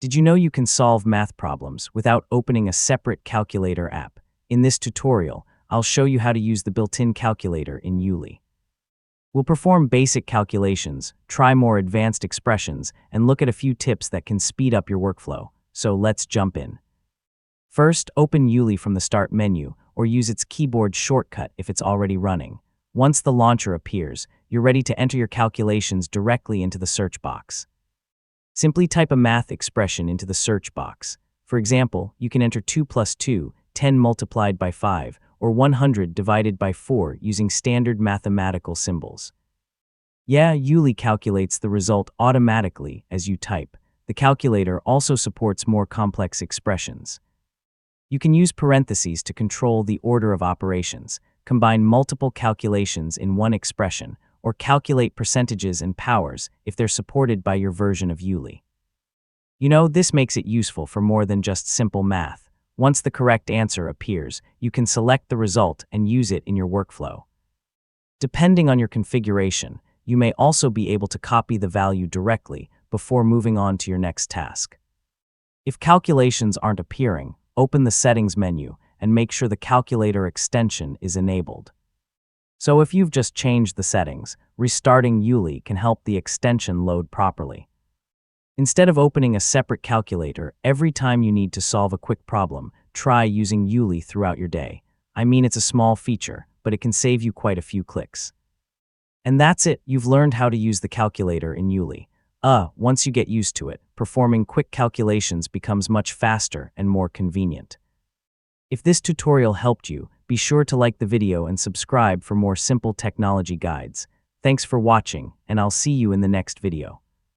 Did you know you can solve math problems without opening a separate calculator app? In this tutorial, I'll show you how to use the built-in calculator in ueli. We'll perform basic calculations, try more advanced expressions, and look at a few tips that can speed up your workflow. So let's jump in. First, open ueli from the Start menu or use its keyboard shortcut if it's already running. Once the launcher appears, you're ready to enter your calculations directly into the search box. Simply type a math expression into the search box. For example, you can enter 2 plus 2, 10 multiplied by 5, or 100 divided by 4 using standard mathematical symbols. Yeah, ueli calculates the result automatically as you type. The calculator also supports more complex expressions. You can use parentheses to control the order of operations, combine multiple calculations in one expression, or calculate percentages and powers if they're supported by your version of ueli. You know, this makes it useful for more than just simple math. Once the correct answer appears, you can select the result and use it in your workflow. Depending on your configuration, you may also be able to copy the value directly before moving on to your next task. If calculations aren't appearing, open the Settings menu and make sure the calculator extension is enabled. So if you've just changed the settings, restarting ueli can help the extension load properly. Instead of opening a separate calculator every time you need to solve a quick problem, try using ueli throughout your day. I mean, it's a small feature, but it can save you quite a few clicks. And that's it, you've learned how to use the calculator in ueli. Once you get used to it, performing quick calculations becomes much faster and more convenient. If this tutorial helped you, be sure to like the video and subscribe for more simple technology guides. Thanks for watching, and I'll see you in the next video.